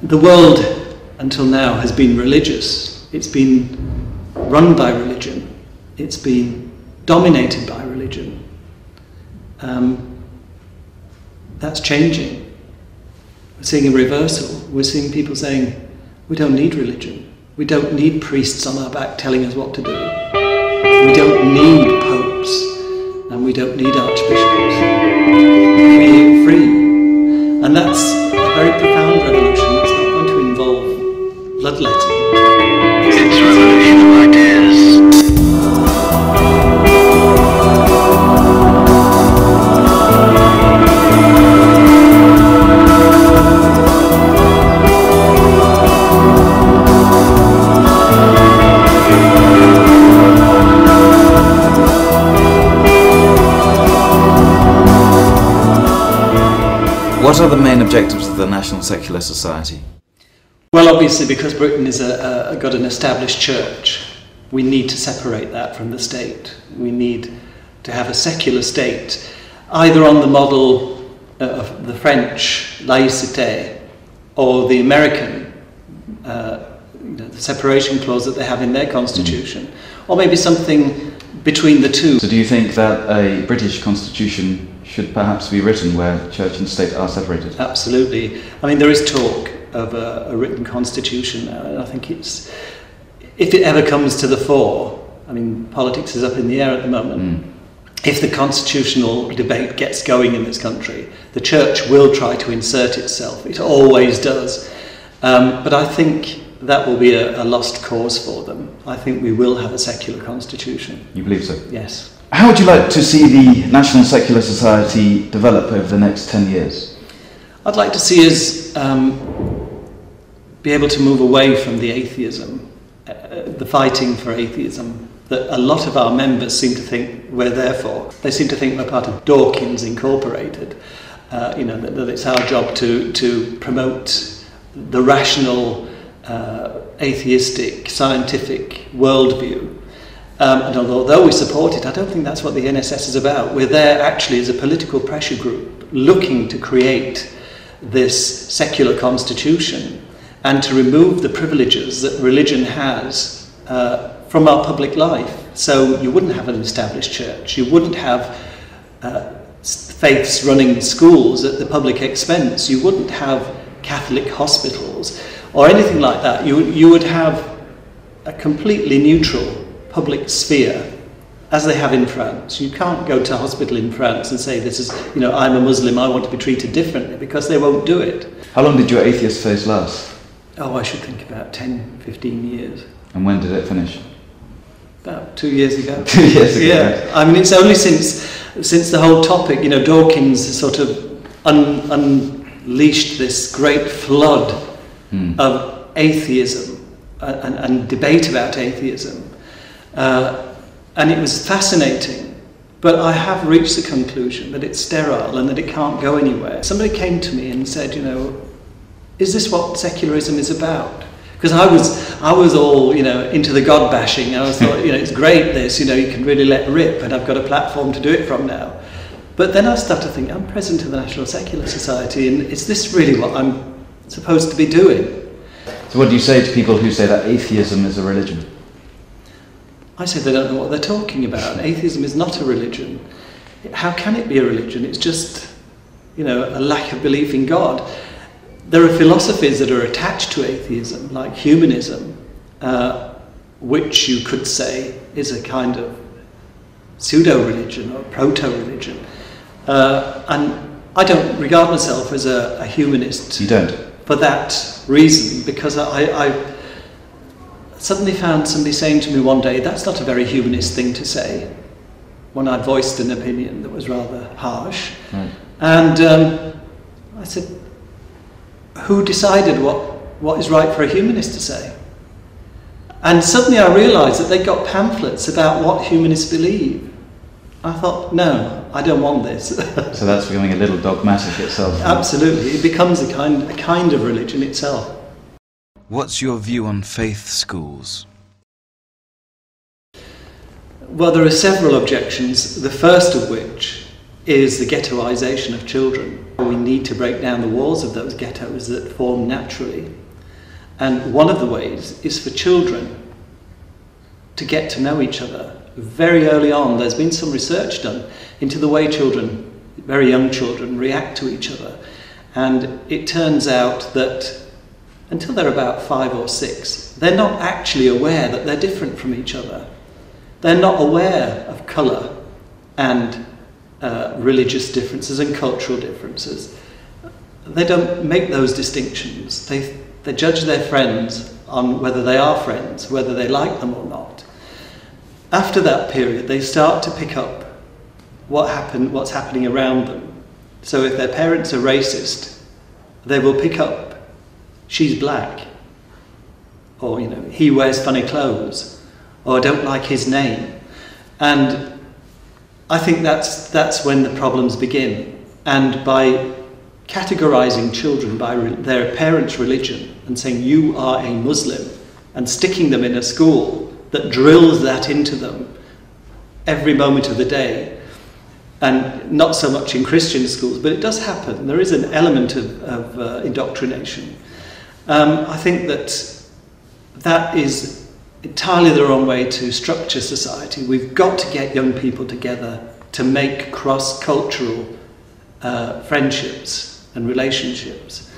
The world until now has been religious. It's been run by religion. It's been dominated by religion. That's changing. We're seeing a reversal. We're seeing people saying, we don't need religion. We don't need priests on our back telling us what to do. We don't need popes, and we don't need archbishops. We're free. And that's a very profound revolution. It's not going to involve bloodletting. It's a revolution of ideas. What are the main objectives of the National Secular Society? Well, obviously, because Britain is got an established church, we need to separate that from the state. We need to have a secular state, either on the model of the French laïcité or the American, the separation clause that they have in their constitution, or maybe something between the two. So do you think that a British constitution should perhaps be written where church and state are separated? Absolutely. I mean, there is talk of a written constitution now, and I think it's, if it ever comes to the fore, I mean, politics is up in the air at the moment. If the constitutional debate gets going in this country, the church will try to insert itself. It always does. But I think that will be a lost cause for them. I think we will have a secular constitution. You believe so? Yes. How would you like to see the National Secular Society develop over the next 10 years? I'd like to see us be able to move away from the atheism, the fighting for atheism, that a lot of our members seem to think we're there for. They seem to think we're part of Dawkins Incorporated, that it's our job to promote the rational, atheistic, scientific worldview. And although we support it, I don't think that's what the NSS is about. We're there actually as a political pressure group looking to create this secular constitution and to remove the privileges that religion has from our public life. So you wouldn't have an established church, you wouldn't have faiths running schools at the public expense, you wouldn't have Catholic hospitals or anything like that. You would have a completely neutral public sphere, as they have in France. You can't go to a hospital in France and say, this is, I'm a Muslim, I want to be treated differently, because they won't do it. How long did your atheist phase last? Oh, I should think about 10, 15 years. And when did it finish? About 2 years ago. 2 years ago. Yeah, I mean, it's only since the whole topic, Dawkins sort of unleashed this great flood of atheism and debate about atheism. And it was fascinating, but I have reached the conclusion that it's sterile and that it can't go anywhere. Somebody came to me and said, is this what secularism is about? Because I was all, into the God bashing. I was thought, it's great this, you can really let rip, and I've got a platform to do it from now. But then I started to think, I'm president of the National Secular Society, and is this really what I'm supposed to be doing? So what do you say to people who say that atheism is a religion? I say they don't know what they're talking about. Atheism is not a religion. How can it be a religion? It's just, a lack of belief in God. There are philosophies that are attached to atheism, like humanism, which you could say is a kind of pseudo-religion or proto-religion. And I don't regard myself as a humanist. You don't? For that reason, because I suddenly found somebody saying to me one day, that's not a very humanist thing to say, when I voiced an opinion that was rather harsh. Right. And I said, who decided what is right for a humanist to say? And suddenly I realised that they got pamphlets about what humanists believe. I thought, no, I don't want this. So that's becoming a little dogmatic itself. Absolutely, it becomes a kind of religion itself. What's your view on faith schools? Well, there are several objections, the first of which is the ghettoisation of children. we need to break down the walls of those ghettos that form naturally. And one of the ways is for children to get to know each other. Very early on, there's been some research done into the way children, very young children, react to each other. And it turns out that until they're about 5 or 6, they're not actually aware that they're different from each other. They're not aware of colour and religious differences and cultural differences. They don't make those distinctions. They judge their friends on whether they are friends, whether they like them or not. After that period, they start to pick up what's happening around them. So if their parents are racist, they will pick up, she's black, or he wears funny clothes, or I don't like his name. And I think that's when the problems begin. And by categorizing children by their parents' religion and saying you are a Muslim and sticking them in a school that drills that into them every moment of the day, and not so much in Christian schools, but it does happen. There is an element of indoctrination. I think that is entirely the wrong way to structure society. We've got to get young people together to make cross-cultural friendships and relationships.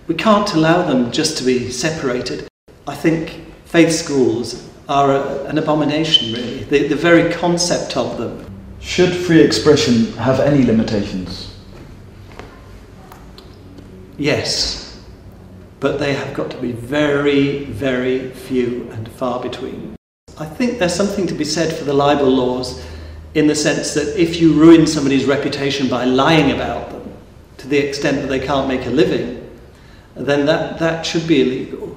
We can't allow them just to be separated. I think faith schools are an abomination, really. The very concept of them. Should free expression have any limitations? Yes, but they have got to be very, very few and far between. I think there's something to be said for the libel laws in the sense that if you ruin somebody's reputation by lying about them to the extent that they can't make a living, then that should be illegal.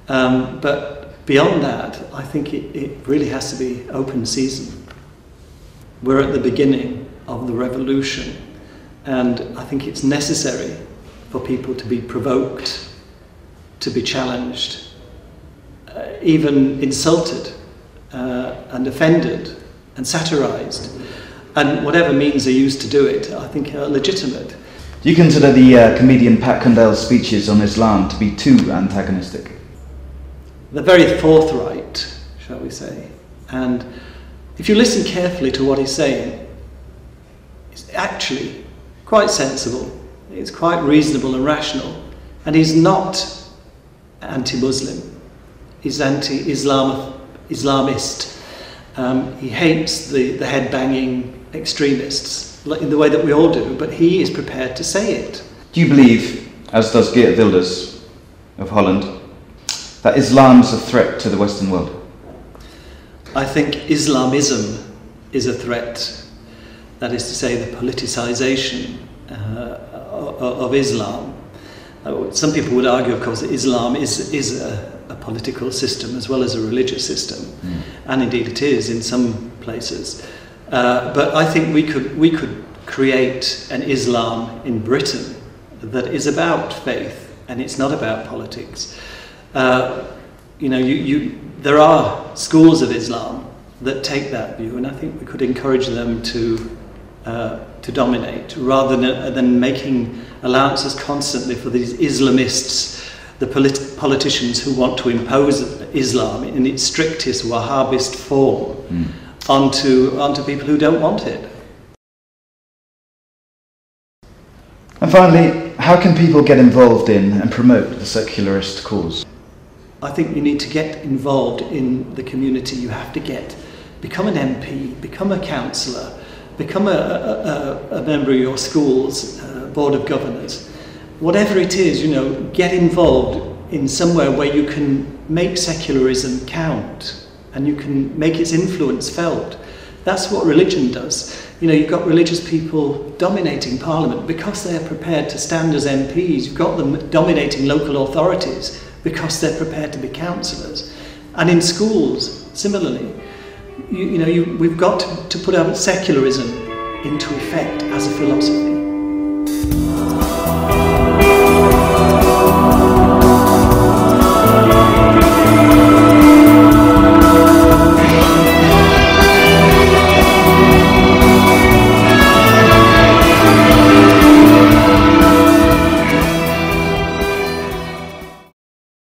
But beyond that, I think it really has to be open season. We're at the beginning of the revolution, and I think it's necessary for people to be provoked, to be challenged, even insulted and offended and satirized. And whatever means are used to do it, I think are legitimate. Do you consider the comedian Pat Condell's speeches on Islam to be too antagonistic? They're very forthright, shall we say. And if you listen carefully to what he's saying, it's actually quite sensible. It's quite reasonable and rational. And he's not anti-Muslim. He's anti-Islamist. He hates the head-banging extremists in the way that we all do, but he is prepared to say it. Do you believe, as does Geert Wilders of Holland, that Islam is a threat to the Western world? I think Islamism is a threat. That is to say, the politicization of Islam. Some people would argue, of course, that Islam is a political system as well as a religious system, and indeed it is in some places. But I think we could create an Islam in Britain that is about faith and it's not about politics. There are schools of Islam that take that view, and I think we could encourage them to dominate rather than making allowances constantly for these Islamists, the politicians who want to impose Islam in its strictest Wahhabist form onto people who don't want it. And finally, how can people get involved in and promote the secularist cause? I think you need to get involved in the community. You have to become an MP, become a councillor, become a member of your school's board of governors. Whatever it is, get involved in somewhere where you can make secularism count and you can make its influence felt. That's what religion does. You've got religious people dominating Parliament because they're prepared to stand as MPs. You've got them dominating local authorities because they're prepared to be councillors. And in schools, similarly, we've got to put out secularism into effect as a philosophy.